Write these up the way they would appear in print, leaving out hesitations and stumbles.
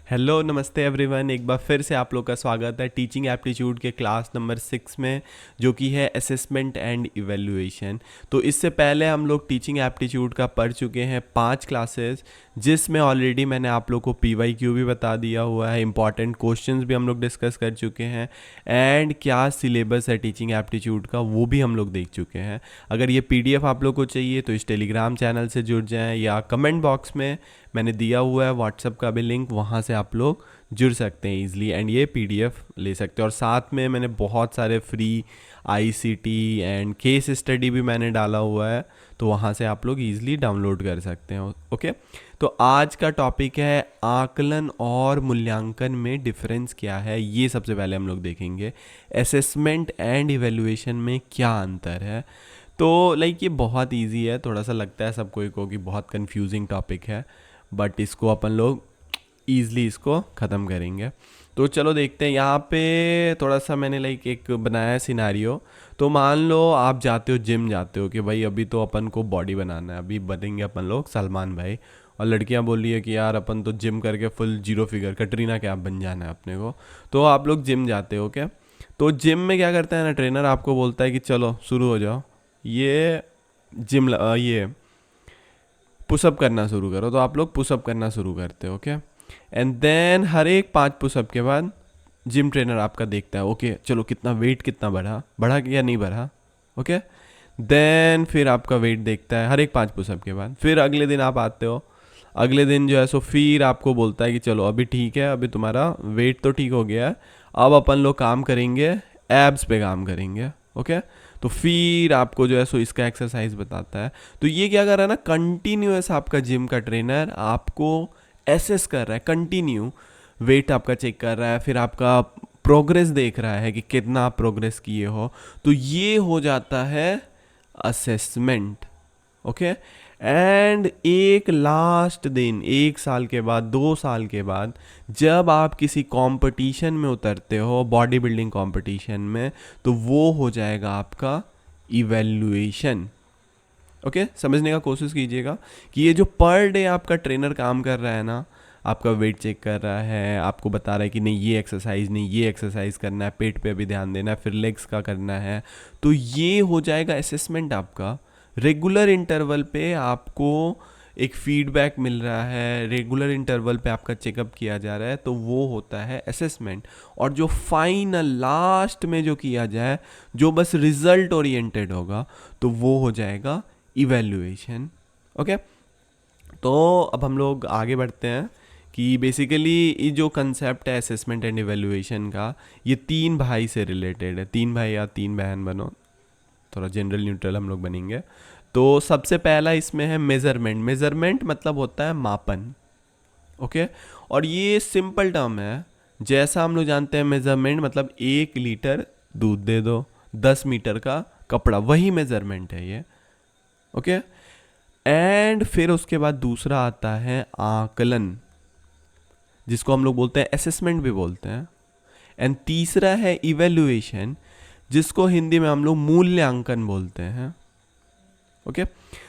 Hello नमस्ते everyone, एक बार फिर से आप लोग का स्वागत है टीचिंग एप्टीट्यूड के क्लास नंबर 6 में, जो कि है असेसमेंट एंड इवैल्यूएशन। तो इससे पहले हम लोग टीचिंग एप्टीट्यूड का पढ़ चुके हैं 5 क्लासेस, जिसमें ऑलरेडी मैंने आप लोग को पीवाईक्यू भी बता दिया हुआ है, इंपॉर्टेंट क्वेश्चंस भी हम लोग डिस्कस कर चुके हैं एंड क्या सिलेबस है टीचिंग एप्टीट्यूड का वो भी हम लोग देख चुके हैं। अगर ये पीडीएफ आप लोग को चाहिए तो इस टेलीग्राम चैनल से जुड़ जाएं या कमेंट बॉक्स में मैंने दिया हुआ है व्हाट्सअप का भी लिंक, वहाँ से आप लोग जुड़ सकते हैं ईजिली एंड ये पीडीएफ ले सकते हैं। और साथ में मैंने बहुत सारे free ICT and case study भी मैंने डाला हुआ है, तो वहाँ से आप लोग ईजिली डाउनलोड कर सकते हैं। ओके, तो आज का टॉपिक है आकलन और मूल्यांकन में डिफरेंस क्या है, ये सबसे पहले हम लोग देखेंगे। असेसमेंट एंड इवैल्यूएशन में क्या अंतर है। तो ये बहुत इजी है, थोड़ा सा लगता है सब कोई को कि बहुत कंफ्यूजिंग टॉपिक है, बट इसको अपन लोग ईज़िली इसको ख़त्म करेंगे। तो चलो देखते हैं। यहाँ पे थोड़ा सा मैंने एक बनाया है सिनारियो। तो मान लो आप जाते हो, जिम जाते हो कि भाई अभी तो अपन को बॉडी बनाना है, अभी बनेंगे अपन लोग सलमान भाई, और लड़कियाँ बोल रही है कि यार अपन तो जिम करके full zero figure Katrina Kaif बन जाना है अपने को। तो आप लोग जिम जाते हो क्या? तो जिम में क्या करता है ना, ट्रेनर आपको बोलता है कि चलो शुरू हो जाओ, ये ये पुशअप करना शुरू करो। तो आप लोग पुशअप करना शुरू करते हो, ओके। एंड देन हर एक 5 पुशअप के बाद जिम ट्रेनर आपका देखता है, ओके चलो कितना वेट कितना बढ़ा या नहीं बढ़ा, ओके। देन फिर आपका वेट देखता है हर एक 5 पुशअप के बाद। फिर अगले दिन आप आते हो, अगले दिन जो है सो फिर आपको बोलता है कि चलो अभी ठीक है, अभी तुम्हारा वेट तो ठीक हो गया है, अब अपन लोग काम करेंगे, एब्स पे काम करेंगे, ओके। तो फिर आपको जो है सो इसका एक्सरसाइज बताता है। तो ये क्या कर रहा है ना, कंटिन्यूअस आपका जिम का ट्रेनर आपको एसेस कर रहा है, कंटिन्यू वेट आपका चेक कर रहा है, फिर आपका प्रोग्रेस देख रहा है कि कितना आप प्रोग्रेस किए हो। तो ये हो जाता है असेसमेंट, ओके। एंड एक लास्ट दिन, 1 साल के बाद, 2 साल के बाद, जब आप किसी कंपटीशन में उतरते हो, बॉडी बिल्डिंग कंपटीशन में, तो वो हो जाएगा आपका इवैल्यूएशन, ओके। समझने का कोशिश कीजिएगा कि ये जो पर डे आपका ट्रेनर काम कर रहा है ना, आपका वेट चेक कर रहा है, आपको बता रहा है कि नहीं ये एक्सरसाइज नहीं, ये एक्सरसाइज करना है, पेट पे भी ध्यान देना है, फिर लेग्स का करना है, तो ये हो जाएगा असेसमेंट आपका। रेगुलर इंटरवल पे आपको एक फीडबैक मिल रहा है, रेगुलर इंटरवल पे आपका चेकअप किया जा रहा है, तो वो होता है असेसमेंट। और जो फाइनल लास्ट में जो किया जाए, जो बस रिजल्ट ओरिएंटेड होगा, तो वो हो जाएगा इवैल्यूएशन, ओके। तो अब हम लोग आगे बढ़ते हैं कि बेसिकली ये जो कंसेप्ट है असेसमेंट एंड इवैल्यूएशन का, ये 3 भाई से रिलेटेड है। 3 भाई या 3 बहन बनो, थोड़ा जनरल न्यूट्रल हम लोग बनेंगे। तो सबसे पहला इसमें है मेज़रमेंट। मेज़रमेंट मतलब होता है मापन, ओके। और ये सिंपल टर्म है, जैसा हम लोग जानते हैं मेज़रमेंट मतलब 1 लीटर दूध दे दो, 10 मीटर का कपड़ा, वही मेज़रमेंट है ये, ओके। एंड फिर उसके बाद दूसरा आता है आकलन, जिसको हम लोग बोलते हैं असेसमेंट भी बोलते हैं। एंड तीसरा है इवैल्यूएशन, जिसको हिंदी में हम लोग मूल्यांकन बोलते हैं, ओके।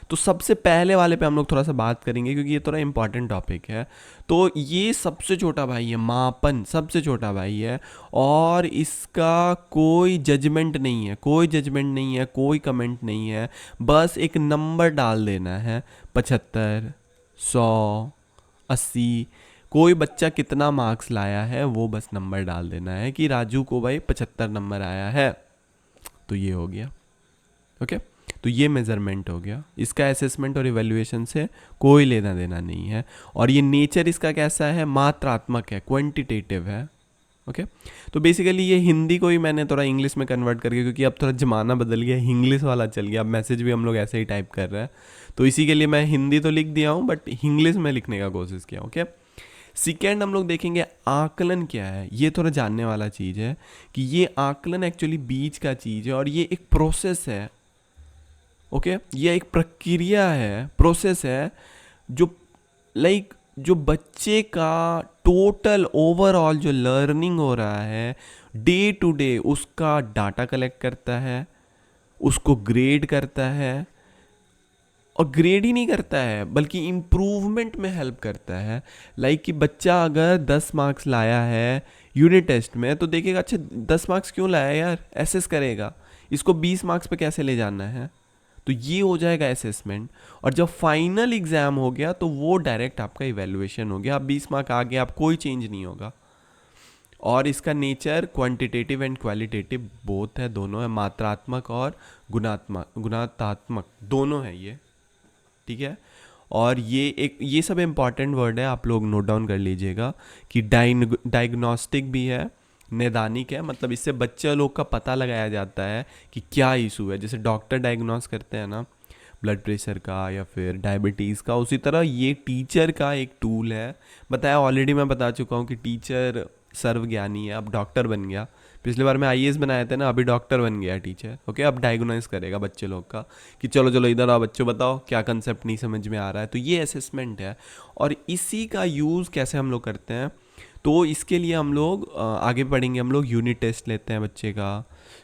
तो सबसे पहले वाले पे हम लोग थोड़ा सा बात करेंगे क्योंकि ये थोड़ा इंपॉर्टेंट टॉपिक है। तो ये सबसे छोटा भाई है, मापन सबसे छोटा भाई है, और इसका कोई जजमेंट नहीं है, कोई जजमेंट नहीं है, कोई कमेंट नहीं है, बस एक नंबर डाल देना है, 75, 100, 80, कोई बच्चा कितना मार्क्स लाया है वो बस नंबर डाल देना है कि राजू को भाई 75 नंबर आया है, तो ये हो गया, ओके। तो ये मेजरमेंट हो गया, इसका असेसमेंट और इवैल्यूएशन से कोई लेना देना नहीं है। और ये नेचर इसका कैसा है, मात्रात्मक है, क्वांटिटेटिव है, ओके। तो बेसिकली ये हिंदी को ही मैंने थोड़ा इंग्लिश में कन्वर्ट करके, क्योंकि अब थोड़ा ज़माना बदल गया, इंग्लिश वाला चल गया, अब मैसेज भी हम लोग ऐसे ही टाइप कर रहे हैं, तो इसी के लिए मैं हिंदी तो लिख दिया हूँ बट इंग्लिश में लिखने का कोशिश किया, ओके। सेकेंड हम लोग देखेंगे आकलन क्या है। ये थोड़ा जानने वाला चीज़ है कि ये आकलन एक्चुअली बीच का चीज़ है और ये एक प्रोसेस है, ओके। ये एक प्रक्रिया है, प्रोसेस है, जो जो बच्चे का टोटल ओवरऑल जो लर्निंग हो रहा है डे टू डे, उसका डाटा कलेक्ट करता है, उसको ग्रेड करता है, और ग्रेड ही नहीं करता है बल्कि इम्प्रूवमेंट में हेल्प करता है। लाइक कि बच्चा अगर 10 मार्क्स लाया है यूनिट टेस्ट में तो देखेगा अच्छा 10 मार्क्स क्यों लाया यार, एसेस करेगा इसको 20 मार्क्स पे कैसे ले जाना है, तो ये हो जाएगा असेसमेंट। और जब फाइनल एग्जाम हो गया तो वो डायरेक्ट आपका इवैल्यूएशन हो गया। आप 20 मार्क आ गए, आप कोई चेंज नहीं होगा। और इसका nature quantitative and qualitative both है, दोनों है, मात्रात्मक और गुणात्मक दोनों है ये, ठीक है। और ये सब इम्पॉर्टेंट वर्ड है, आप लोग नोट डाउन कर लीजिएगा कि डायग्नोस्टिक भी है, नैदानिक है, मतलब इससे बच्चे लोग का पता लगाया जाता है कि क्या इशू है। जैसे डॉक्टर डायग्नोस करते हैं ना ब्लड प्रेशर का या फिर डायबिटीज़ का, उसी तरह ये टीचर का एक टूल है। बताया ऑलरेडी, मैं बता चुका हूँ कि टीचर सर्वज्ञानी है, अब डॉक्टर बन गया। पिछली बार मैं आईएएस बनाए थे ना, अभी डॉक्टर बन गया टीचर। ओके, अब डायग्नोस करेगा बच्चे लोग का कि चलो चलो इधर आओ बच्चों, बताओ क्या कंसेप्ट नहीं समझ में आ रहा है। तो ये असेसमेंट है। और इसी का यूज़ कैसे हम लोग करते हैं, तो इसके लिए हम लोग आगे पढ़ेंगे। हम लोग यूनिट टेस्ट लेते हैं बच्चे का,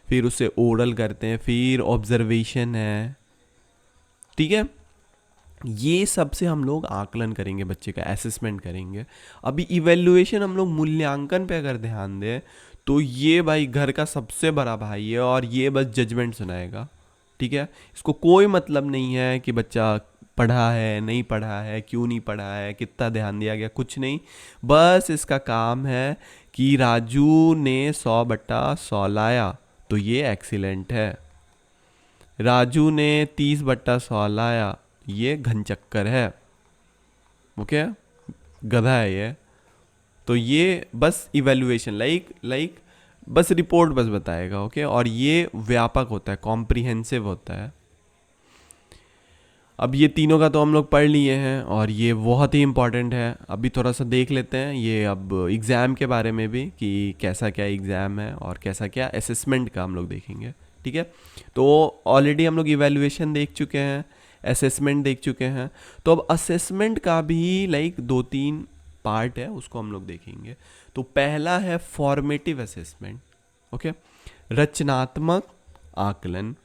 फिर उससे ओरल करते हैं, फिर ऑब्जर्वेशन है, ठीक है। ये सबसे हम लोग आकलन करेंगे, बच्चे का असेसमेंट करेंगे। अभी इवैल्यूएशन हम लोग मूल्यांकन पे अगर ध्यान दें तो ये भाई घर का सबसे बड़ा भाई है और ये बस जजमेंट सुनाएगा, ठीक है। इसको कोई मतलब नहीं है कि बच्चा पढ़ा है नहीं पढ़ा है, क्यों नहीं पढ़ा है, कितना ध्यान दिया गया, कुछ नहीं। बस इसका काम है कि राजू ने 100/100 लाया तो ये एक्सीलेंट है, राजू ने 30/100 लाया ये घनचक्कर है, ओके, गधा है ये। तो ये बस इवैल्यूएशन लाइक बस रिपोर्ट बस बताएगा, ओके। और ये व्यापक होता है, कॉम्प्रिहेंसिव होता है। अब ये तीनों का तो हम लोग पढ़ लिए हैं और ये बहुत ही इंपॉर्टेंट है। अभी थोड़ा सा देख लेते हैं ये अब एग्ज़ाम के बारे में भी कि कैसा क्या एग्ज़ाम है और कैसा क्या असेसमेंट का हम लोग देखेंगे, ठीक है। तो ऑलरेडी हम लोग इवैल्यूएशन देख चुके हैं, असेसमेंट देख चुके हैं। तो अब असेसमेंट का भी लाइक 2-3 पार्ट है, उसको हम लोग देखेंगे। तो पहला है फॉर्मेटिव असेसमेंट, ओके, रचनात्मक आकलन।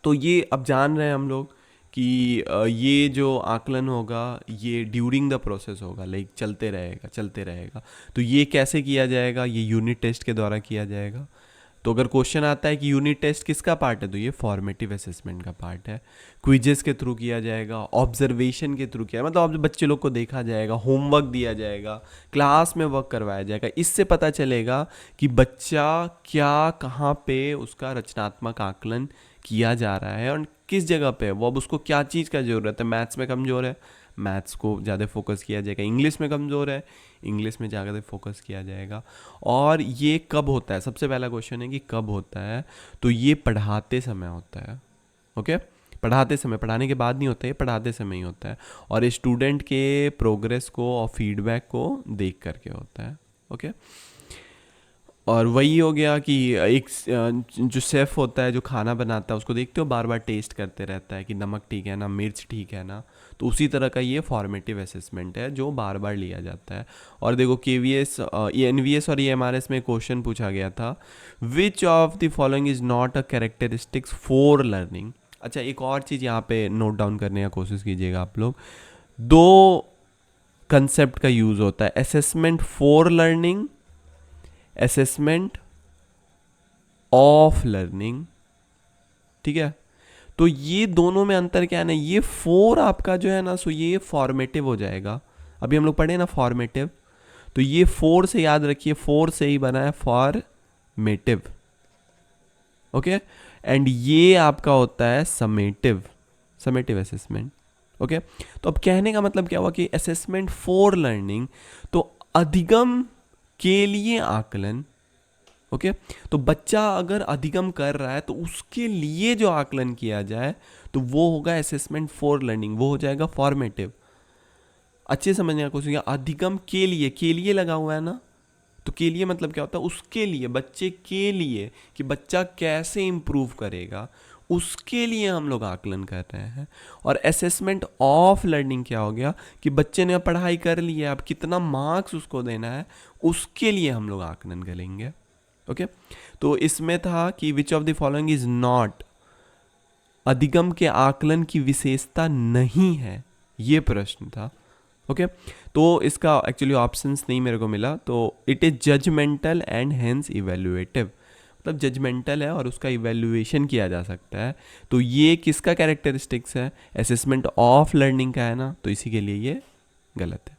तो ये अब जान रहे हैं हम लोग कि ये जो आकलन होगा ये ड्यूरिंग द प्रोसेस होगा, लाइक चलते रहेगा। तो ये कैसे किया जाएगा, ये यूनिट टेस्ट के द्वारा किया जाएगा। तो अगर क्वेश्चन आता है कि यूनिट टेस्ट किसका पार्ट है, तो ये फॉर्मेटिव असेसमेंट का पार्ट है। क्विजेस के थ्रू किया जाएगा, ऑब्जर्वेशन के थ्रू किया, मतलब बच्चे लोग को देखा जाएगा, होमवर्क दिया जाएगा, क्लास में वर्क करवाया जाएगा। इससे पता चलेगा कि बच्चा क्या कहाँ पे उसका रचनात्मक आकलन किया जा रहा है और किस जगह पे है वो, अब उसको क्या चीज़ का ज़रूरत है। मैथ्स में कमज़ोर है, मैथ्स को ज़्यादा फोकस किया जाएगा। इंग्लिश में कमज़ोर है, इंग्लिश में ज़्यादा फोकस किया जाएगा। और ये कब होता है, सबसे पहला क्वेश्चन है कि कब होता है, तो ये पढ़ाते समय होता है, ओके। पढ़ाते समय, पढ़ाने के बाद नहीं होता है, पढ़ाते समय ही होता है। और स्टूडेंट के प्रोग्रेस को और फीडबैक को देख करके होता है, ओके। और वही हो गया कि एक जो शेफ़ होता है जो खाना बनाता है उसको देखते हो बार बार टेस्ट करते रहता है कि नमक ठीक है ना, मिर्च ठीक है ना। तो उसी तरह का ये फॉर्मेटिव असेसमेंट है जो बार बार लिया जाता है। और देखो केवीएस, एनवीएस और एमआरएस में क्वेश्चन पूछा गया था, which of the following is not a characteristics for learning. अच्छा, एक और चीज़ यहाँ पे नोट डाउन करने का कोशिश कीजिएगा आप लोग। 2 कंसेप्ट का यूज़ होता है, assessment for learning, assessment of learning, ठीक है। तो ये दोनों में अंतर क्या है ना, ये 4 आपका जो है ना, सो ये फॉर्मेटिव हो जाएगा। अभी हम लोग पढ़े ना फॉर्मेटिव, तो ये 4 से याद रखिए, 4 से ही बना है फॉर्मेटिव, ओके। एंड ये आपका होता है समेटिव असेसमेंट, ओके। तो अब कहने का मतलब क्या हुआ कि असेसमेंट फॉर लर्निंग, तो अधिगम के लिए आकलन, ओके। तो बच्चा अगर अधिगम कर रहा है तो उसके लिए जो आकलन किया जाए तो वो होगा असेसमेंट फॉर लर्निंग, वो हो जाएगा फॉर्मेटिव। अच्छे समझने का कोशिश, अधिगम के लिए लगा हुआ है ना, तो के लिए मतलब क्या होता है, उसके लिए, बच्चे के लिए, कि बच्चा कैसे इम्प्रूव करेगा, उसके लिए हम लोग आकलन कर रहे हैं। और असेसमेंट ऑफ लर्निंग क्या हो गया कि बच्चे ने पढ़ाई कर ली है, अब कितना मार्क्स उसको देना है, उसके लिए हम लोग आकलन करेंगे, ओके। तो इसमें था कि which of the following is not अधिगम के आकलन की विशेषता नहीं है, ये प्रश्न था। ओके तो इसका एक्चुअली ऑप्शंस नहीं मेरे को मिला, तो it is judgemental and hence evaluative, मतलब जजमेंटल है और उसका इवेल्युएशन किया जा सकता है। तो ये किसका कैरेक्टरिस्टिक्स है, असेसमेंट ऑफ लर्निंग का है ना, तो इसी के लिए ये गलत है।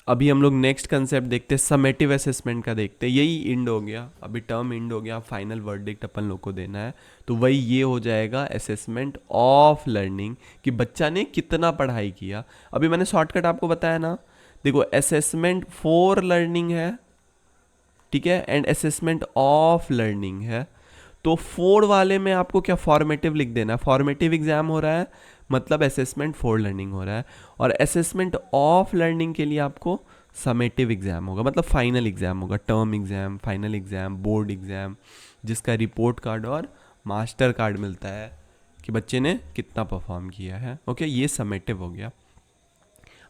अभी हम लोग नेक्स्ट कंसेप्ट देखते हैं, समेटिव असेसमेंट का देखते हैं। यही इंड हो गया, अभी टर्म इंड हो गया, फाइनल वर्डिक्ट अपन लोग को देना है, तो वही ये हो जाएगा असेसमेंट ऑफ लर्निंग, कि बच्चा ने कितना पढ़ाई किया। अभी मैंने शॉर्टकट आपको बताया ना, देखो असेसमेंट फॉर लर्निंग है, ठीक है, एंड असेसमेंट ऑफ लर्निंग है। तो फोर वाले में आपको क्या फॉर्मेटिव लिख देना है, फॉर्मेटिव एग्जाम हो रहा है मतलब असेसमेंट फॉर लर्निंग हो रहा है, और असेसमेंट ऑफ लर्निंग के लिए आपको समेटिव एग्जाम होगा, मतलब फाइनल एग्जाम होगा, term exam, final exam, board exam, जिसका रिपोर्ट कार्ड और मास्टर कार्ड मिलता है कि बच्चे ने कितना परफॉर्म किया है। ओके ये समेटिव हो गया।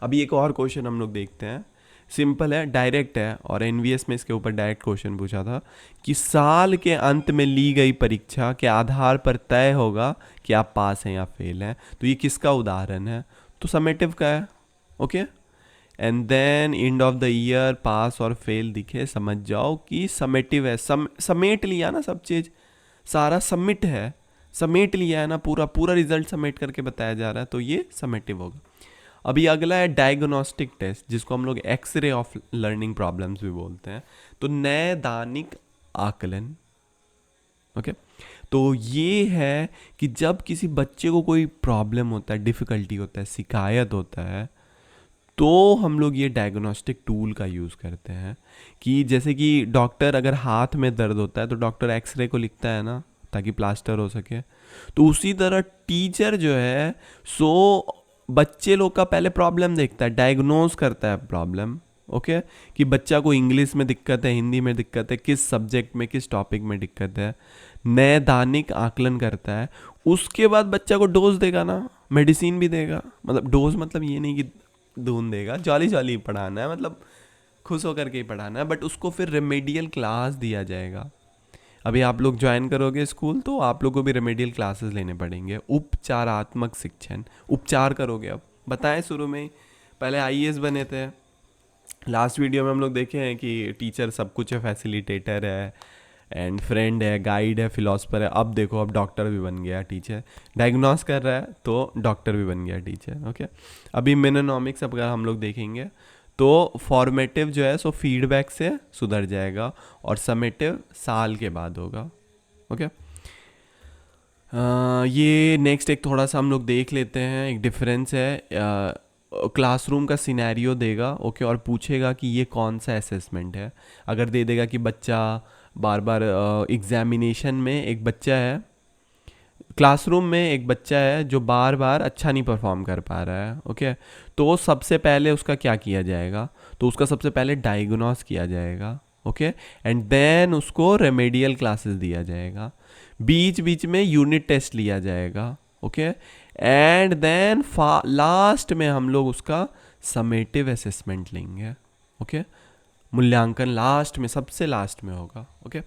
अभी एक और क्वेश्चन हम लोग देखते हैं, सिंपल है, डायरेक्ट है, और एनवीएस में इसके ऊपर डायरेक्ट क्वेश्चन पूछा था कि साल के अंत में ली गई परीक्षा के आधार पर तय होगा कि आप पास हैं या फेल हैं। तो ये किसका उदाहरण है, तो समेटिव का है। Okay and then end of the year pass और फेल दिखे, समझ जाओ कि समेटिव है। समेट लिया ना सब चीज़, सारा सबमिट है, समेट लिया है ना, पूरा पूरा रिजल्ट समेट करके बताया जा रहा है, तो ये समेटिव होगा। अभी अगला है डायग्नोस्टिक टेस्ट, जिसको हम लोग एक्सरे ऑफ लर्निंग प्रॉब्लम्स भी बोलते हैं, तो नैदानिक आकलन। ओके तो ये है कि जब किसी बच्चे को कोई प्रॉब्लम होता है, डिफ़िकल्टी होता है, शिकायत होता है, तो हम लोग ये डायग्नोस्टिक टूल का यूज़ करते हैं। कि जैसे कि डॉक्टर अगर हाथ में दर्द होता है तो डॉक्टर एक्सरे को लिखता है ना, ताकि प्लास्टर हो सके, तो उसी तरह टीचर जो है सो बच्चे लोग का पहले प्रॉब्लम देखता है, डायग्नोज करता है प्रॉब्लम। ओके कि बच्चा को इंग्लिश में दिक्कत है, हिंदी में दिक्कत है, किस सब्जेक्ट में, किस टॉपिक में दिक्कत है, नैदानिक आकलन करता है। उसके बाद बच्चा को डोज देगा ना, मेडिसिन भी देगा, मतलब डोज मतलब ये नहीं कि दून देगा, जॉली जॉली पढ़ाना है, मतलब खुश होकर के ही पढ़ाना है, बट उसको फिर रेमेडियल क्लास दिया जाएगा। अभी आप लोग ज्वाइन करोगे स्कूल तो आप लोग को भी रेमेडियल क्लासेस लेने पड़ेंगे, उपचारात्मक शिक्षण, उपचार करोगे। अब बताएं शुरू में पहले आईएएस बने थे, लास्ट वीडियो में हम लोग देखे हैं कि टीचर सब कुछ है, फैसिलिटेटर है एंड फ्रेंड है, गाइड है, फिलोसफर है। अब देखो अब डॉक्टर भी बन गया टीचर, डायग्नोस कर रहा है तो डॉक्टर भी बन गया टीचर। ओके अभी मेनोनॉमिक्स अगर हम लोग देखेंगे तो फॉर्मेटिव जो है सो फीडबैक से सुधर जाएगा, और समेटिव साल के बाद होगा। ओके ये नेक्स्ट एक थोड़ा सा हम लोग देख लेते हैं, एक डिफरेंस है। क्लासरूम का सिनेरियो देगा, ओके, और पूछेगा कि ये कौन सा असेसमेंट है। अगर दे देगा कि बच्चा बार बार एग्जामिनेशन में एक बच्चा है, क्लासरूम में एक बच्चा है जो बार बार अच्छा नहीं परफॉर्म कर पा रहा है, ओके, तो सबसे पहले उसका क्या किया जाएगा, तो उसका सबसे पहले डायग्नोस किया जाएगा, ओके, एंड देन उसको रेमेडियल क्लासेस दिया जाएगा, बीच बीच में यूनिट टेस्ट लिया जाएगा, ओके, एंड देन लास्ट में हम लोग उसका समेटिव असेसमेंट लेंगे। ओके मूल्यांकन लास्ट में, सबसे लास्ट में होगा। ओके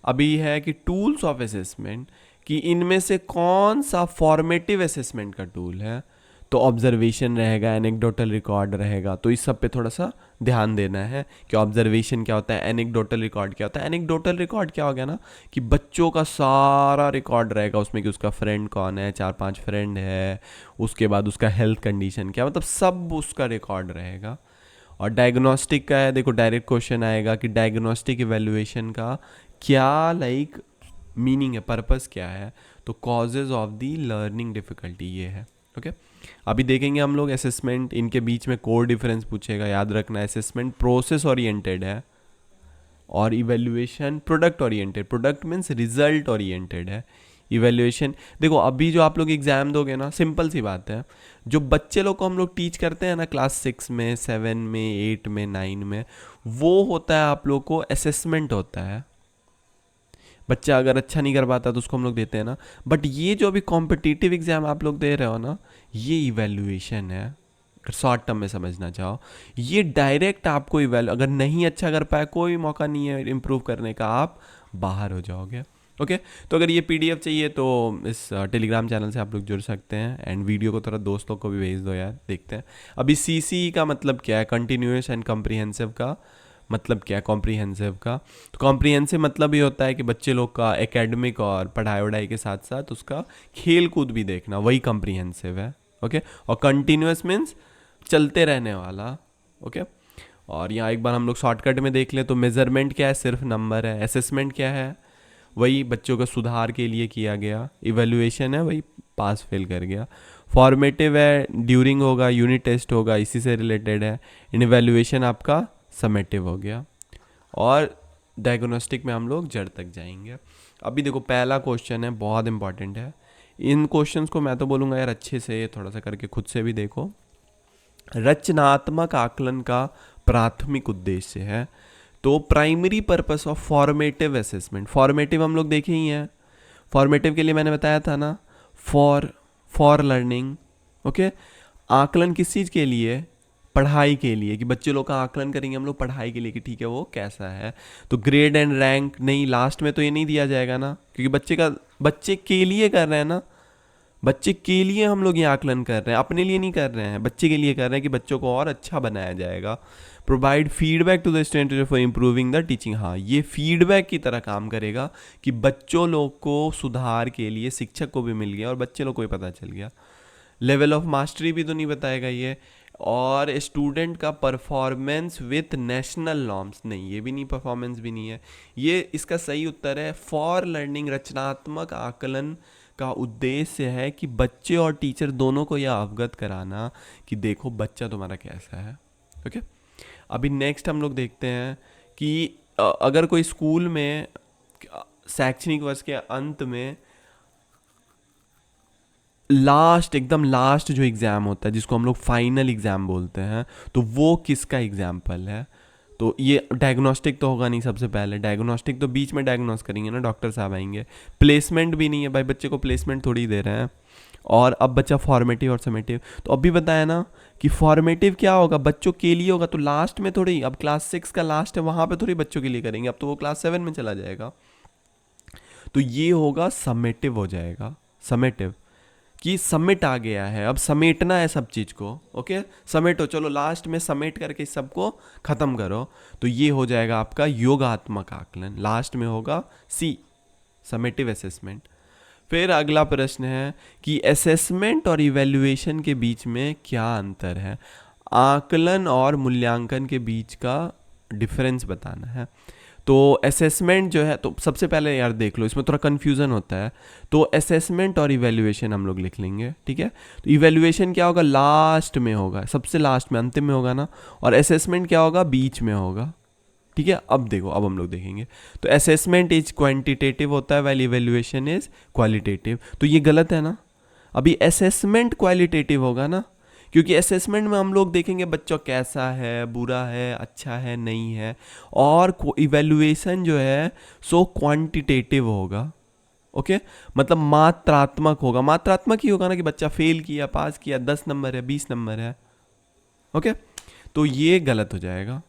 अभी है कि टूल्स ऑफ असेसमेंट, कि इनमें से कौन सा फॉर्मेटिव असेसमेंट का टूल है, तो ऑब्जर्वेशन रहेगा, एनेक्डोटल रिकॉर्ड रहेगा। तो इस सब पे थोड़ा सा ध्यान देना है कि ऑब्जर्वेशन क्या होता है, एनेक्डोटल रिकॉर्ड क्या होता है। एनेक्डोटल रिकॉर्ड क्या हो गया ना, कि बच्चों का सारा रिकॉर्ड रहेगा उसमें, कि उसका फ्रेंड कौन है, 4-5 फ्रेंड है, उसके बाद उसका हेल्थ कंडीशन क्या, मतलब सब उसका रिकॉर्ड रहेगा। और डायग्नोस्टिक का है, देखो डायरेक्ट क्वेश्चन आएगा कि डायग्नोस्टिक इवैल्यूएशन का क्या लाइक मीनिंग है, पर्पस क्या है, तो causes of the learning difficulty ये है। ओके अभी देखेंगे हम लोग असेसमेंट, इनके बीच में कोर डिफरेंस पूछेगा, याद रखना। असेसमेंट प्रोसेस ओरिएंटेड है और evaluation product oriented, product means result oriented है। इवैल्यूएशन देखो अभी जो आप लोग एग्जाम दोगे ना, सिंपल सी बात है, जो बच्चे लोग को हम लोग टीच करते हैं ना क्लास 6 में, 7 में, 8 में, 9 में, वो होता है आप लोग को असेसमेंट होता है। बच्चा अगर अच्छा नहीं कर पाता तो उसको हम लोग देते हैं ना, बट ये जो अभी कॉम्पिटिटिव एग्जाम आप लोग दे रहे हो ना, ये इवैल्यूएशन है। अगर शॉर्ट टर्म में समझना चाहो, ये डायरेक्ट आपको अगर नहीं अच्छा कर पाए, कोई मौका नहीं है इम्प्रूव करने का, आप बाहर हो जाओगे। ओके तो अगर ये पीडीएफ चाहिए तो इस टेलीग्राम चैनल से आप लोग जुड़ सकते हैं, एंड वीडियो को थोड़ा दोस्तों को भी भेज दो यार, देखते हैं। अभी सीसी का मतलब क्या है, कंटिन्यूस एंड कॉम्प्रिहेंसिव का मतलब क्या है, कॉम्प्रिहेंसिव का, तो कॉम्प्रिहेंसिव मतलब ये होता है कि बच्चे लोग का एकेडमिक और पढ़ाई वढ़ाई के साथ साथ उसका खेल कूद भी देखना, वही कॉम्प्रिहेंसिव है। ओके और कंटिन्यूस मीन्स चलते रहने वाला। ओके और यहाँ एक बार हम लोग शॉर्टकट में देख लें तो मेजरमेंट क्या है, सिर्फ नंबर है। असेसमेंट क्या है, वही बच्चों का सुधार के लिए किया गया। इवेल्युएशन है, वही पास फेल कर गया। फॉर्मेटिव है, ड्यूरिंग होगा, यूनिट टेस्ट होगा, इसी से रिलेटेड है। इन इवेल्युएशन आपका समेटिव हो गया। और डायग्नोस्टिक में हम लोग जड़ तक जाएंगे। अभी देखो पहला क्वेश्चन है, बहुत इंपॉर्टेंट है। इन क्वेश्चंस को मैं तो बोलूँगा यार अच्छे से थोड़ा सा करके खुद से भी देखो। रचनात्मक आकलन का प्राथमिक उद्देश्य है, तो primary purpose of formative assessment. Formative हम लोग देखे ही हैं, फॉर्मेटिव के लिए मैंने बताया था ना, फॉर लर्निंग। ओके आकलन किस चीज़ के लिए, पढ़ाई के लिए, कि बच्चे लोग का आकलन करेंगे हम लोग पढ़ाई के लिए कि ठीक है वो कैसा है। तो ग्रेड एंड रैंक नहीं, लास्ट में तो ये नहीं दिया जाएगा ना, क्योंकि बच्चे के लिए कर रहे हैं ना, बच्चे के लिए हम लोग ये आकलन कर रहे हैं, अपने लिए नहीं कर रहे हैं, बच्चे के लिए कर रहे हैं कि बच्चों को और अच्छा बनाया जाएगा। Provide feedback to the student for improving the teaching. हाँ ये फीडबैक की तरह काम करेगा कि बच्चों लोग को सुधार के लिए शिक्षक को भी मिल गया और बच्चे लोग को भी पता चल गया। लेवल ऑफ मास्टरी भी तो नहीं बताएगा ये, और स्टूडेंट का परफॉर्मेंस विथ नेशनल नॉर्म्स नहीं, ये भी नहीं, परफॉर्मेंस भी नहीं है ये। इसका सही उत्तर है फॉर लर्निंग। रचनात्मक आकलन का उद्देश्य है कि बच्चे और टीचर दोनों को यह अवगत कराना कि देखो बच्चा तुम्हारा कैसा है। ओके अभी नेक्स्ट हम लोग देखते हैं कि अगर कोई स्कूल में शैक्षणिक वर्ष के अंत में एकदम लास्ट जो एग्ज़ाम होता है जिसको हम लोग फाइनल एग्ज़ाम बोलते हैं, तो वो किसका एग्जाम्पल है। तो ये डायग्नोस्टिक तो होगा नहीं, सबसे पहले डायग्नोस्टिक तो बीच में डायग्नोस करेंगे ना, डॉक्टर साहब आएंगे। प्लेसमेंट भी नहीं है भाई, बच्चे को प्लेसमेंट थोड़ी दे रहे हैं। और अब बच्चा फॉर्मेटिव और समेटिव, तो अभी बताया ना कि फॉर्मेटिव क्या होगा, बच्चों के लिए होगा, तो लास्ट में थोड़ी, अब क्लास 6 का लास्ट है वहाँ पे थोड़ी बच्चों के लिए करेंगे, अब तो वो क्लास 7 में चला जाएगा। तो ये होगा समेटिव हो जाएगा, समेटिव कि समेट आ गया है, अब समेटना है सब चीज़ को। ओके समेटो, चलो लास्ट में समेट करके सबको ख़त्म करो, तो ये हो जाएगा आपका योगात्मक आकलन, लास्ट में होगा सी, समेटिव असेसमेंट। फिर अगला प्रश्न है कि असेसमेंट और इवैल्यूएशन के बीच में क्या अंतर है। आकलन और मूल्यांकन के बीच का डिफरेंस बताना है। तो असेसमेंट जो है, तो सबसे पहले यार देख लो, इसमें थोड़ा कन्फ्यूज़न होता है। तो असेसमेंट और इवैल्यूएशन हम लोग लिख लेंगे, ठीक है। तो इवैल्यूएशन क्या होगा, लास्ट में होगा, सबसे लास्ट में, अंतिम में होगा ना। और असेसमेंट क्या होगा, बीच में होगा, ठीक है। अब देखो, अब हम लोग देखेंगे तो असेसमेंट इज क्वांटिटेटिव होता है वाइल इवैल्यूएशन इज क्वालिटेटिव। तो ये गलत है ना, अभी असेसमेंट क्वालिटेटिव होगा ना, क्योंकि असेसमेंट में हम लोग देखेंगे बच्चा कैसा है, बुरा है, अच्छा है, नहीं है। और इवैल्यूएशन जो है सो क्वांटिटेटिव होगा। ओके मतलब मात्रात्मक होगा, मात्रात्मक ही होगा ना, कि बच्चा फेल किया, पास किया, 10 नंबर है, 20 नंबर है। ओके तो ये गलत हो जाएगा।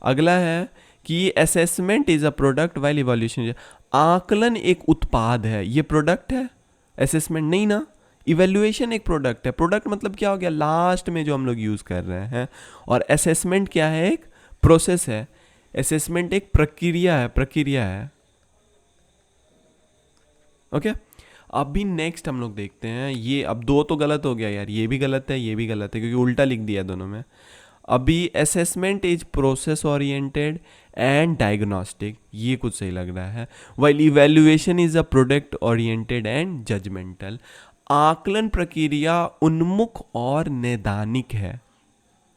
अगला है कि assessment is a product while evaluation, आकलन एक उत्पाद है, ये प्रोडक्ट है, असेसमेंट नहीं ना। इवैल्यूएशन एक प्रोडक्ट है, प्रोडक्ट मतलब क्या हो गया, लास्ट में जो हम लोग यूज़ कर रहे हैं। और असेसमेंट क्या है, एक प्रोसेस है, असेसमेंट एक प्रक्रिया है। ओके अभी नेक्स्ट हम लोग देखते हैं, ये अब दो तो गलत हो गया यार, ये भी गलत है, ये भी गलत है, क्योंकि उल्टा लिख दिया दोनों में। अभी assessment is process oriented and diagnostic, ये कुछ सही लग रहा है। While evaluation is a product oriented and judgemental, आकलन प्रक्रिया उन्मुख और नैदानिक है।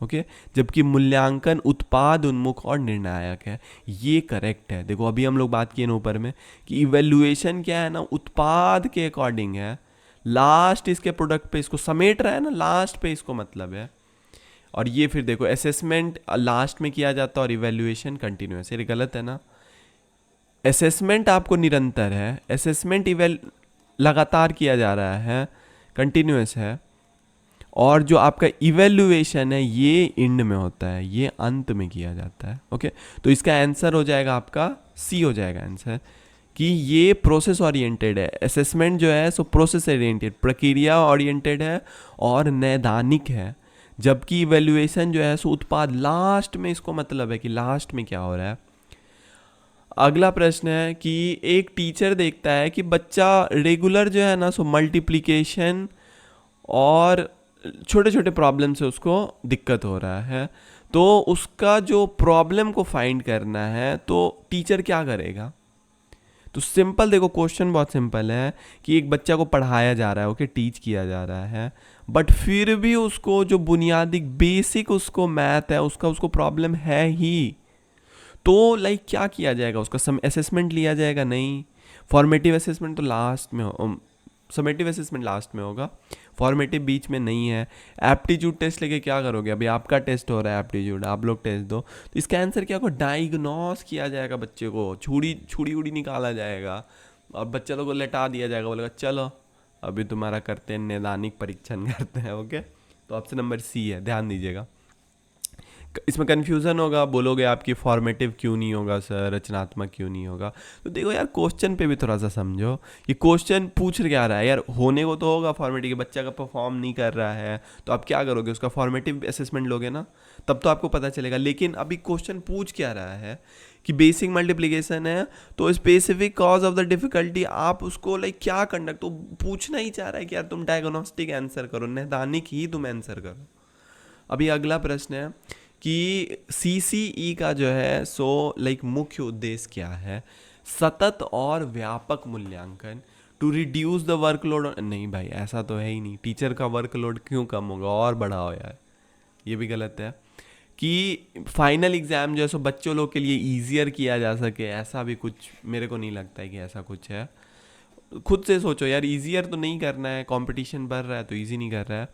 ओके जबकि मूल्यांकन उत्पाद उन्मुख और निर्णायक है, ये करेक्ट है। देखो अभी हम लोग बात किए ना ऊपर में कि इवैल्यूएशन क्या है ना, उत्पाद के अकॉर्डिंग है, लास्ट इसके प्रोडक्ट पे इसको समेट रहा है ना, लास्ट पे इसको मतलब है। और ये फिर देखो असेसमेंट लास्ट में किया जाता है और इवैल्यूएशन कंटिन्यूअस, ये गलत है ना। असेसमेंट आपको निरंतर है, असेसमेंट लगातार किया जा रहा है, कंटिन्यूअस है। और जो आपका इवैल्यूएशन है ये एंड में होता है, ये अंत में किया जाता है। ओके तो इसका आंसर हो जाएगा आपका सी, हो जाएगा आंसर। कि ये प्रोसेस ओरिएंटेड है, असेसमेंट जो है सो प्रोसेस ओरिएंटेड, प्रक्रिया ओरिएंटेड है और नैदानिक है, जबकि इवैल्यूएशन जो है सो उत्पाद, लास्ट में इसको मतलब है कि लास्ट में क्या हो रहा है। अगला प्रश्न है कि एक टीचर देखता है कि बच्चा रेगुलर जो है ना सो मल्टीप्लिकेशन और छोटे छोटे प्रॉब्लम से उसको दिक्कत हो रहा है, तो उसका जो प्रॉब्लम को फाइंड करना है तो टीचर क्या करेगा। तो सिंपल देखो, क्वेश्चन बहुत सिंपल है कि एक बच्चा को पढ़ाया जा रहा है, ओके, टीच किया जा रहा है, बट फिर भी उसको जो बुनियादी बेसिक उसको मैथ है उसको प्रॉब्लम है ही, तो लाइक क्या किया जाएगा, उसका सम असेसमेंट लिया जाएगा? नहीं, फॉर्मेटिव असेसमेंट तो लास्ट में समेटिव असेसमेंट लास्ट में होगा, फॉर्मेटिव बीच में नहीं है। एप्टीट्यूड टेस्ट लेके क्या करोगे? अभी आपका टेस्ट हो रहा है एप्टीट्यूड, आप लोग टेस्ट दो, तो इसका आंसर क्या होगा? डायग्नोस किया जाएगा, बच्चे को छुड़ी उड़ी निकाला जाएगा और बच्चे लोग को लेटा दिया जाएगा, बोलेगा चलो अभी तुम्हारा करते हैं नैदानिक परीक्षण करते हैं, ओके। तो ऑप्शन नंबर सी है, ध्यान दीजिएगा। इसमें कन्फ्यूज़न होगा, बोलोगे आपकी फॉर्मेटिव क्यों नहीं होगा सर, रचनात्मक क्यों नहीं होगा। तो देखो यार, क्वेश्चन पे भी थोड़ा सा समझो, ये क्वेश्चन पूछ क्या रहा है यार, होने को तो होगा फॉर्मेटिव, के बच्चा का परफॉर्म नहीं कर रहा है तो आप क्या करोगे, उसका फॉर्मेटिव असेसमेंट लोगे ना, तब तो आपको पता चलेगा। लेकिन अभी क्वेश्चन पूछ क्या रहा है कि बेसिक मल्टीप्लिकेशन है, तो specific cause of the difficulty, आप उसको लाइक क्या कंडक्ट, तो पूछना ही चाह रहा है कि यार तुम डायग्नोस्टिक आंसर करो, नैदानिक ही तुम आंसर करो। अभी अगला प्रश्न है कि सीसीई का जो है सो लाइक मुख्य उद्देश्य क्या है? सतत और व्यापक मूल्यांकन, टू रिड्यूस द वर्कलोड। नहीं भाई, ऐसा तो है ही नहीं, टीचर का वर्कलोड क्यों कम होगा, और बढ़ा हो यार, ये भी गलत है। कि फाइनल एग्ज़ाम जो है सो बच्चों लोग के लिए ईजियर किया जा सके, ऐसा भी कुछ मेरे को नहीं लगता है कि ऐसा कुछ है। खुद से सोचो यार, ईजियर तो नहीं करना है, कंपटीशन बढ़ रहा है तो ईजी नहीं कर रहा है।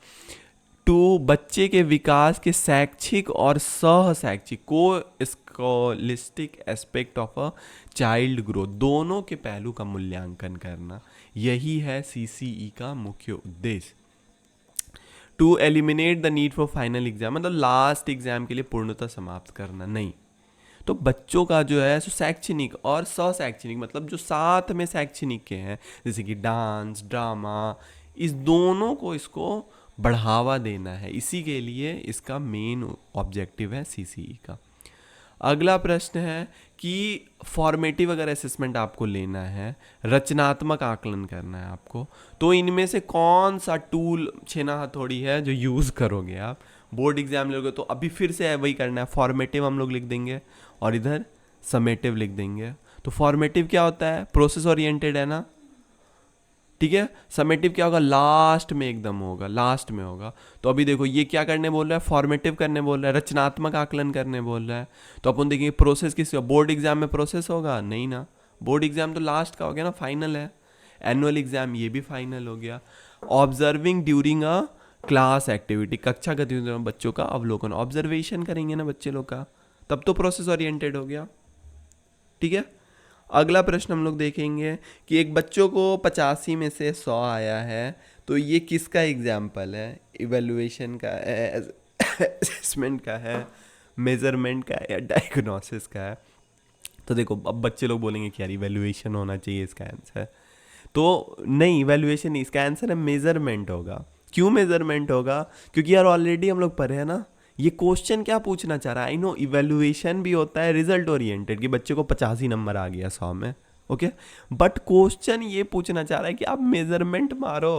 टू बच्चे के विकास के शैक्षिक और सह शैक्षिक को scholastic aspect of a child growth, दोनों के पहलू का मूल्यांकन करना, यही है सीसीई का मुख्य उद्देश्य। To eliminate the need for final exam, मतलब लास्ट एग्जाम के लिए पूर्णतः समाप्त करना, नहीं। तो बच्चों का जो है सो शैक्षणिक और शैक्षणिक, मतलब जो साथ में शैक्षणिक के हैं जैसे कि डांस, ड्रामा, इस दोनों को इसको बढ़ावा देना है, इसी के लिए इसका मेन ऑब्जेक्टिव है सीसीई का। अगला प्रश्न है कि फॉर्मेटिव अगर असेसमेंट आपको लेना है, रचनात्मक आकलन करना है आपको, तो इनमें से कौन सा टूल, छेना हथौड़ी है जो यूज़ करोगे आप? बोर्ड एग्जाम लोगे तो अभी फिर से वही करना है, फॉर्मेटिव हम लोग लिख देंगे और इधर समेटिव लिख देंगे। तो फॉर्मेटिव क्या होता है? प्रोसेस ओरिएंटेड है ना, ठीक है। समेटिव क्या होगा? लास्ट में एकदम होगा, लास्ट में होगा। तो अभी देखो ये क्या करने बोल रहा है? फॉर्मेटिव करने बोल रहा है, रचनात्मक आकलन करने बोल रहा है। तो अपन देखेंगे प्रोसेस किस, बोर्ड एग्जाम में प्रोसेस होगा? नहीं ना, बोर्ड एग्जाम तो लास्ट का हो गया ना, फाइनल है। एनुअल एग्जाम ये भी फाइनल हो गया। Observing during a class activity, कक्षा गतिविधियों में बच्चों का अवलोकन, ऑब्जर्वेशन करेंगे ना बच्चे लोग का, तब तो प्रोसेस ओरिएंटेड हो गया, ठीक है। अगला प्रश्न हम लोग देखेंगे कि एक बच्चों को 85 में से 100 आया है, तो ये किसका एग्जाम्पल है? इवेल्युएशन का है, असेसमेंट का है, मेजरमेंट का है या डायग्नोसिस का है? तो देखो अब बच्चे लोग बोलेंगे कि यार इवेल्युएशन होना चाहिए इसका आंसर, तो नहीं, इवेल्युएशन नहीं, इसका आंसर है मेजरमेंट होगा। क्यों मेजरमेंट होगा? क्योंकि यार ऑलरेडी हम लोग पढ़े हैं ना, ये क्वेश्चन क्या पूछना चाह रहा है। आई नो इवेल्युएशन भी होता है रिजल्ट ओरिएंटेड, कि बच्चे को 85 नंबर आ गया 100 में, ओके, बट क्वेश्चन ये पूछना चाह रहा है कि आप मेजरमेंट मारो।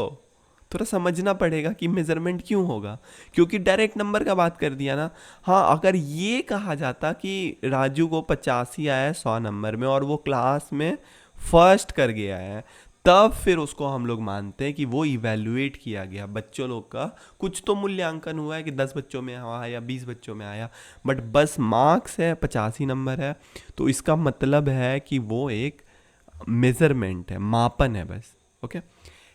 थोड़ा समझना पड़ेगा कि मेजरमेंट क्यों होगा, क्योंकि डायरेक्ट नंबर का बात कर दिया ना। हाँ, अगर ये कहा जाता कि राजू को 85 आया है 100 नंबर में और वो क्लास में फर्स्ट कर गया है, तब फिर उसको हम लोग मानते हैं कि वो इवेल्युएट किया गया, बच्चों लोग का कुछ तो मूल्यांकन हुआ है कि 10 बच्चों में आया या 20 बच्चों में आया, बट बस मार्क्स है 85 नंबर है, तो इसका मतलब है कि वो एक मेजरमेंट है, मापन है बस, okay.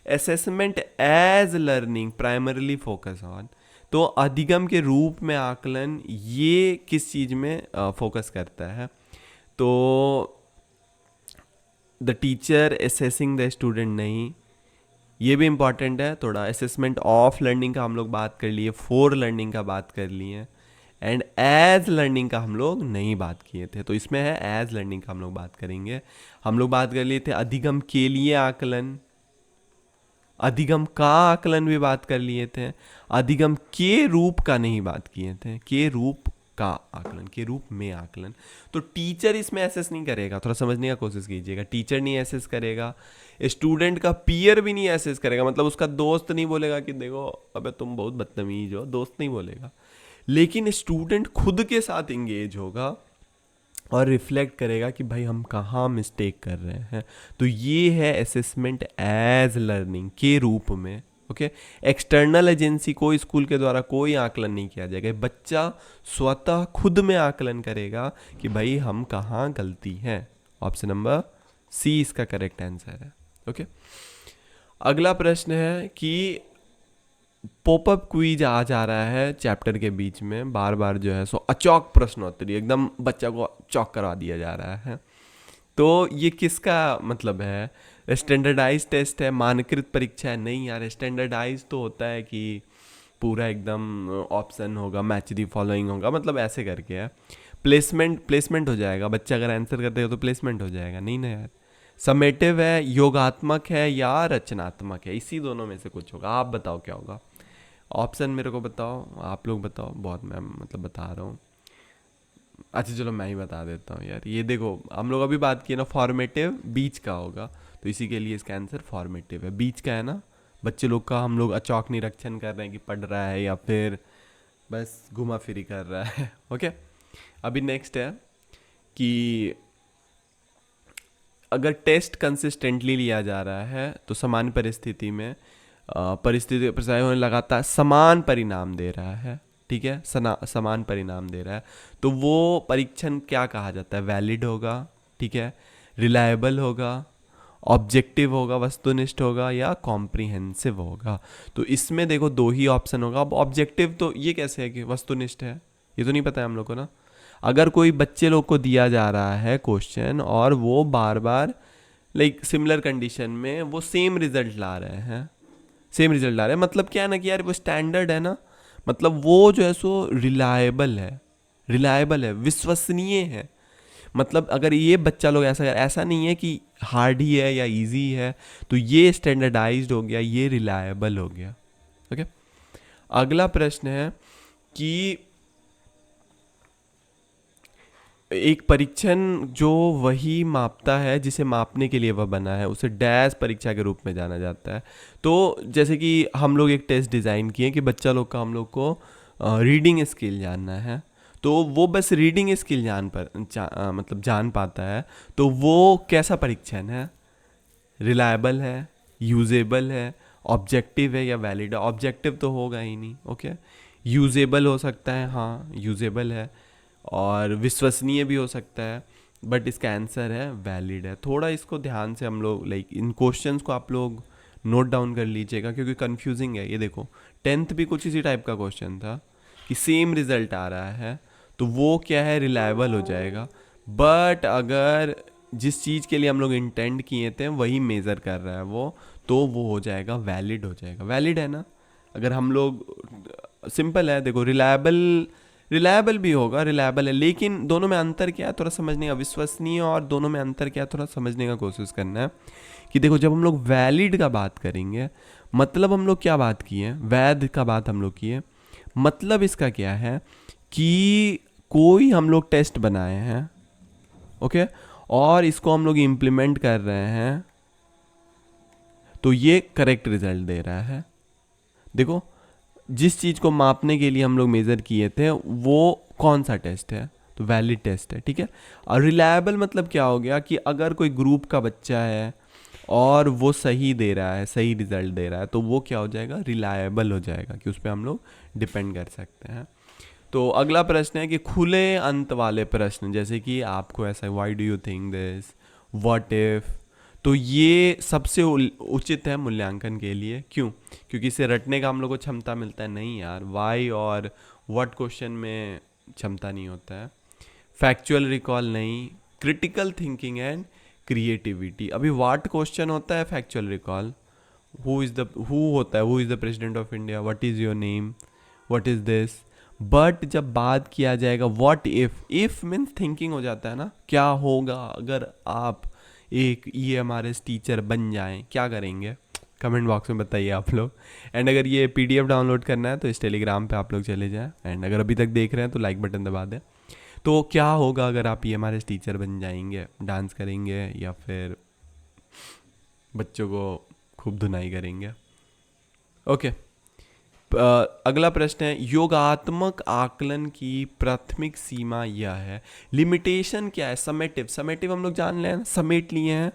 Assessment as learning primarily focus on, तो अधिगम के रूप में आकलन ये किस चीज़ में फोकस करता है? तो the teacher assessing the student नहीं, ये भी इम्पॉर्टेंट है थोड़ा। असेसमेंट ऑफ लर्निंग का हम लोग बात कर लिए, फॉर लर्निंग का बात कर लिए, एंड एज लर्निंग का हम लोग नहीं बात किए थे, तो इसमें है एज लर्निंग का हम लोग बात करेंगे। हम लोग बात कर लिए थे अधिगम के लिए आकलन, अधिगम का आकलन भी बात कर लिए थे, अधिगम के रूप का नहीं बात किए थे, के रूप का आकलन, के रूप में आकलन। तो टीचर इसमें एसेस नहीं करेगा, थोड़ा समझने का कोशिश कीजिएगा। टीचर नहीं एसेस करेगा, स्टूडेंट का पीयर भी नहीं एसेस करेगा, मतलब उसका दोस्त नहीं बोलेगा कि देखो अबे तुम बहुत बदतमीज हो, दोस्त नहीं बोलेगा। लेकिन स्टूडेंट खुद के साथ इंगेज होगा और रिफ्लेक्ट करेगा कि भाई हम कहाँ मिस्टेक कर रहे हैं। तो ये है असेसमेंट एज लर्निंग के रूप में। ओके, एक्सटर्नल एजेंसी कोई स्कूल के द्वारा कोई आकलन नहीं किया जाएगा, बच्चा स्वतः खुद में आकलन करेगा कि भाई हम कहाँ गलती है। ऑप्शन नंबर सी इसका करेक्ट आंसर है। ओके, अगला प्रश्न है कि पॉपअप क्विज आ जा रहा है चैप्टर के बीच में, बार बार जो है सो अचौक प्रश्नोत्तरी, एकदम बच्चा को चौक करवा दिया जा रहा है। तो ये किसका मतलब है? स्टैंडर्डाइज टेस्ट है, मानकृत परीक्षा है? नहीं यार, स्टैंडर्डाइज तो होता है कि पूरा एकदम ऑप्शन होगा, मैच दी फॉलोइंग होगा, मतलब ऐसे करके है। प्लेसमेंट हो जाएगा, बच्चा अगर आंसर करते हो तो प्लेसमेंट हो जाएगा, नहीं ना यार। समेटिव है, योगात्मक है या रचनात्मक है? इसी दोनों में से कुछ होगा। आप बताओ क्या होगा? ऑप्शन मेरे को बताओ, आप लोग बताओ, बहुत मैं मतलब बता रहा हूँ। अच्छा चलो मैं ही बता देता हूँ यार। ये देखो हम लोग अभी बात की ना, फॉर्मेटिव बीच का होगा, तो इसी के लिए इसका आंसर फॉर्मेटिव है। बीच का है ना, बच्चे लोग का हम लोग अचौक निरीक्षण कर रहे हैं कि पढ़ रहा है या फिर बस घुमा फिरी कर रहा है। ओके, अभी नेक्स्ट है कि अगर टेस्ट कंसिस्टेंटली लिया जा रहा है तो सामान्य परिस्थिति में परिस्थिति प्रसार होने लगातार समान परिणाम दे रहा है, ठीक है, समान परिणाम दे रहा है, तो वो परीक्षण क्या कहा जाता है? वैलिड होगा, ठीक है, रिलायबल होगा, ऑब्जेक्टिव होगा, वस्तुनिष्ठ होगा, या कॉम्प्रिहेंसिव होगा? तो इसमें देखो दो ही ऑप्शन होगा। अब ऑब्जेक्टिव तो ये कैसे है कि वस्तुनिष्ठ है? ये तो नहीं पता है हम लोग को ना। अगर कोई बच्चे लोग को दिया जा रहा है क्वेश्चन और वो बार बार लाइक सिमिलर कंडीशन में वो सेम रिजल्ट ला रहे हैं, मतलब क्या है ना कि यार वो स्टैंडर्ड है ना, मतलब वो जो है सो रिलायबल है, विश्वसनीय है। मतलब अगर ये बच्चा लोग ऐसा नहीं है कि हार्ड ही है या इजी है, तो ये स्टैंडर्डाइज्ड हो गया, ये रिलायबल हो गया। ओके, अगला प्रश्न है कि एक परीक्षण जो वही मापता है जिसे मापने के लिए वह बना है, उसे डैश परीक्षा के रूप में जाना जाता है। तो जैसे कि हम लोग एक टेस्ट डिज़ाइन किए कि बच्चा लोग का हम लोग को रीडिंग स्किल जानना है, तो वो बस रीडिंग स्किल मतलब जान पाता है, तो वो कैसा परीक्षण है? रिलायबल है, यूजेबल है, ऑब्जेक्टिव है या वैलिड है? ऑब्जेक्टिव तो होगा ही नहीं। ओके, यूजेबल हो सकता है, हाँ यूजेबल है, और विश्वसनीय भी हो सकता है, बट इसका आंसर है वैलिड है। थोड़ा इसको ध्यान से हम लोग लाइक इन क्वेश्चंस को आप लोग नोट डाउन कर लीजिएगा, क्योंकि कंफ्यूजिंग है। ये देखो 10th भी कुछ इसी टाइप का क्वेश्चन था कि सेम रिजल्ट आ रहा है, तो वो क्या है? रिलायबल हो जाएगा। बट अगर जिस चीज़ के लिए हम लोग इंटेंड किए थे वही मेज़र कर रहा है वो, तो वो हो जाएगा वैलिड, हो जाएगा। वैलिड है ना? अगर हम लोग सिंपल है, देखो रिलायबल भी होगा, रिलायबल है, लेकिन दोनों में अंतर क्या है थोड़ा समझने का, विश्वसनीय और दोनों में अंतर क्या है थोड़ा समझने का कोशिश करना है। कि देखो जब हम लोग वैलिड का बात करेंगे, मतलब हम लोग क्या बात किए? वैध का बात हम लोग किए। मतलब इसका क्या है कि कोई हम लोग टेस्ट बनाए हैं, ओके, और इसको हम लोग इम्प्लीमेंट कर रहे हैं, तो ये करेक्ट रिजल्ट दे रहा है। देखो जिस चीज़ को मापने के लिए हम लोग मेज़र किए थे वो कौन सा टेस्ट है? तो वैलिड टेस्ट है, ठीक है। और रिलायबल मतलब क्या हो गया कि अगर कोई ग्रुप का बच्चा है और वो सही दे रहा है, सही रिजल्ट दे रहा है, तो वो क्या हो जाएगा? रिलायबल हो जाएगा, कि उस पर हम लोग डिपेंड कर सकते हैं। तो अगला प्रश्न है कि खुले अंत वाले प्रश्न, जैसे कि आपको ऐसा why do you think this, what if, तो ये सबसे उचित है मूल्यांकन के लिए। क्यों? क्योंकि इसे रटने का हम लोग को क्षमता मिलता है। नहीं यार, वाई और व्हाट क्वेश्चन में क्षमता नहीं होता है। फैक्चुअल रिकॉल नहीं, क्रिटिकल थिंकिंग एंड क्रिएटिविटी। अभी व्हाट क्वेश्चन होता है, फैक्चुअल रिकॉल हु होता है, who is the president of India, what is your name, what is this. But जब बात किया जाएगा व्हाट इफ़ मीन्स थिंकिंग हो जाता है ना, क्या होगा अगर आप एक EMRS टीचर बन जाएं, क्या करेंगे? कमेंट बॉक्स में बताइए आप लोग। एंड अगर ये PDF डाउनलोड करना है तो इस टेलीग्राम पे आप लोग चले जाएं, एंड अगर अभी तक देख रहे हैं तो लाइक बटन दबा दें। तो क्या होगा अगर आप EMRS टीचर बन जाएंगे? डांस करेंगे या फिर बच्चों को खूब धुनाई करेंगे? ओके। अगला प्रश्न है, योगात्मक आकलन की प्राथमिक सीमा यह है। लिमिटेशन क्या है? समेटिव हम लोग जान लें, समेट लिए हैं,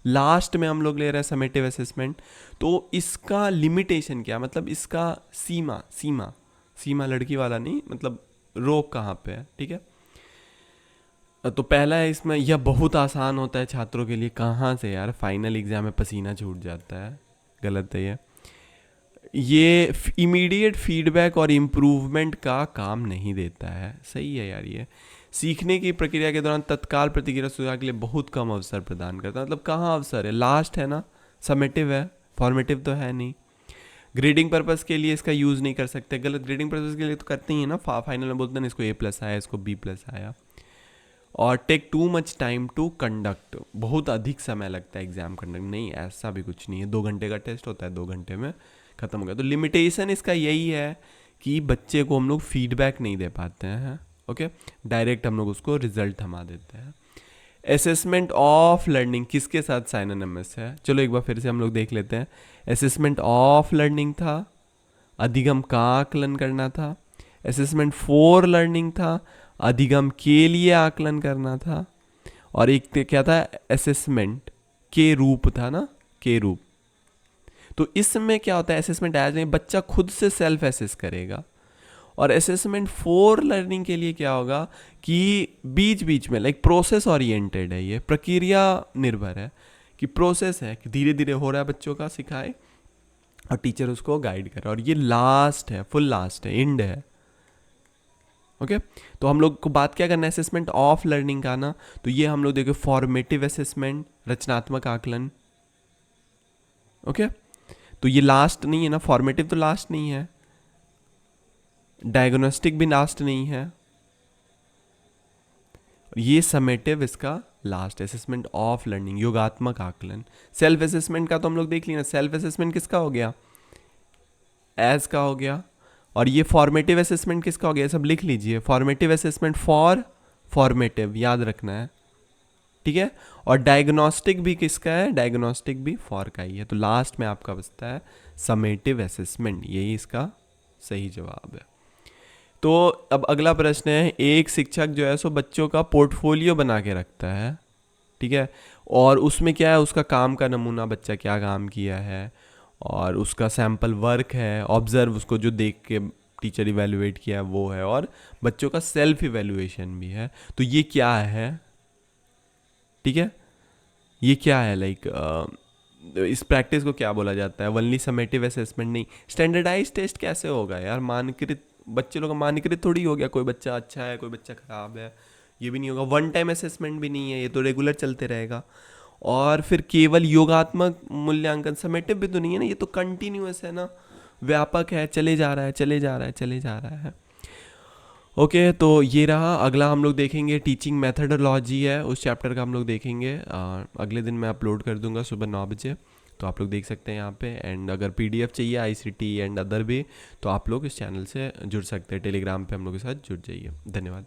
लास्ट में हम लोग ले रहे हैं समेटिव असेसमेंट। तो इसका लिमिटेशन क्या, मतलब इसका सीमा सीमा सीमा लड़की वाला नहीं, मतलब रोक कहाँ पे है? ठीक है, तो पहला है इसमें, यह बहुत आसान होता है छात्रों के लिए। कहाँ से यार, फाइनल एग्जाम में पसीना छूट जाता है, गलत है ये इमीडिएट फीडबैक और इम्प्रूवमेंट का काम नहीं देता है। सही है यार, ये सीखने की प्रक्रिया के दौरान तत्काल प्रतिक्रिया सुधार के लिए बहुत कम अवसर प्रदान करता है। मतलब कहाँ अवसर है? लास्ट है ना, समेटिव है, फॉर्मेटिव तो है नहीं। ग्रेडिंग पर्पस के लिए इसका यूज़ नहीं कर सकते, गलत। ग्रेडिंग पर्पस के लिए तो करते ही है ना, फाइनल में बोलते हैं इसको A+ आया, इसको B+ आया। और take too much time to conduct, बहुत अधिक समय लगता है एग्जाम कंडक्ट। नहीं, ऐसा भी कुछ नहीं है, 2 घंटे का टेस्ट होता है, 2 घंटे में ख़त्म हो गया। तो लिमिटेशन इसका यही है कि बच्चे को हम लोग फीडबैक नहीं दे पाते हैं। ओके, डायरेक्ट हम लोग उसको रिजल्ट थमा देते हैं। असेसमेंट ऑफ लर्निंग किसके साथ साइनोनिमस है? चलो एक बार फिर से हम लोग देख लेते हैं। असेसमेंट ऑफ लर्निंग था, अधिगम का आकलन करना था। असेसमेंट फॉर लर्निंग था, अधिगम के लिए आकलन करना था। और एक क्या था, असेसमेंट के रूप था ना, के रूप। तो इसमें क्या होता है, असेसमेंट एज में बच्चा खुद से सेल्फ एसेस करेगा। और असेसमेंट फॉर लर्निंग के लिए क्या होगा कि बीच बीच में लाइक प्रोसेस ओरिएंटेड है, ये प्रक्रिया निर्भर है कि प्रोसेस है कि धीरे धीरे हो रहा है, बच्चों का सिखाए और टीचर उसको गाइड करे। और ये लास्ट है, फुल लास्ट है, एंड है। ओके, तो हम लोग को बात क्या करना है असेसमेंट ऑफ लर्निंग का ना, तो ये हम लोग देखो फॉर्मेटिव असेसमेंट, रचनात्मक आकलन। ओके, तो ये लास्ट नहीं है ना, फॉर्मेटिव तो लास्ट नहीं है, डायग्नोस्टिक भी लास्ट नहीं है, ये समेटिव इसका लास्ट। असेसमेंट ऑफ लर्निंग, योगात्मक आकलन। सेल्फ असेसमेंट का तो हम लोग देख लिया ना, सेल्फ असेसमेंट किसका हो गया, एज का हो गया। और ये फॉर्मेटिव असेसमेंट किसका हो गया, सब लिख लीजिए, फॉर्मेटिव असेसमेंट फॉर फॉर्मेटिव, याद रखना है, ठीक है। और डायग्नोस्टिक भी किसका है, डायग्नोस्टिक भी फॉर का ही है। तो लास्ट में आपका बचता है समेटिव असेसमेंट, यही इसका सही जवाब है। तो अब अगला प्रश्न है, एक शिक्षक जो है सो बच्चों का पोर्टफोलियो बना के रखता है, ठीक है। और उसमें क्या है, उसका काम का नमूना, बच्चा क्या काम किया है, और उसका सैम्पल वर्क है, ऑब्जर्व, उसको जो देख के टीचर इवेलुएट किया है वो है, और बच्चों का सेल्फ इवेलुएशन भी है। तो ये क्या है, ठीक है, ये क्या है, लाइक इस प्रैक्टिस को क्या बोला जाता है? ओनली समेटिव असेसमेंट नहीं, स्टैंडर्डाइज टेस्ट कैसे होगा यार, मानकृत, बच्चे लोग का मानकृत थोड़ी हो गया, कोई बच्चा अच्छा है कोई बच्चा खराब है, ये भी नहीं होगा। वन टाइम असेसमेंट भी नहीं है, ये तो रेगुलर चलते रहेगा। और फिर केवल योगात्मक मूल्यांकन, समेटिव भी तो नहीं है ना, ये तो कंटिन्यूअस है ना, व्यापक है, चले जा रहा है चले जा रहा है चले जा रहा है। ओके, तो ये रहा। अगला हम लोग देखेंगे टीचिंग मेथडोलॉजी है, उस चैप्टर का हम लोग देखेंगे। अगले दिन मैं अपलोड कर दूंगा सुबह 9 बजे, तो आप लोग देख सकते हैं यहाँ पे। एंड अगर PDF चाहिए ICT एंड अदर भी, तो आप लोग इस चैनल से जुड़ सकते हैं, टेलीग्राम पे हम लोग के साथ जुड़ जाइए। धन्यवाद।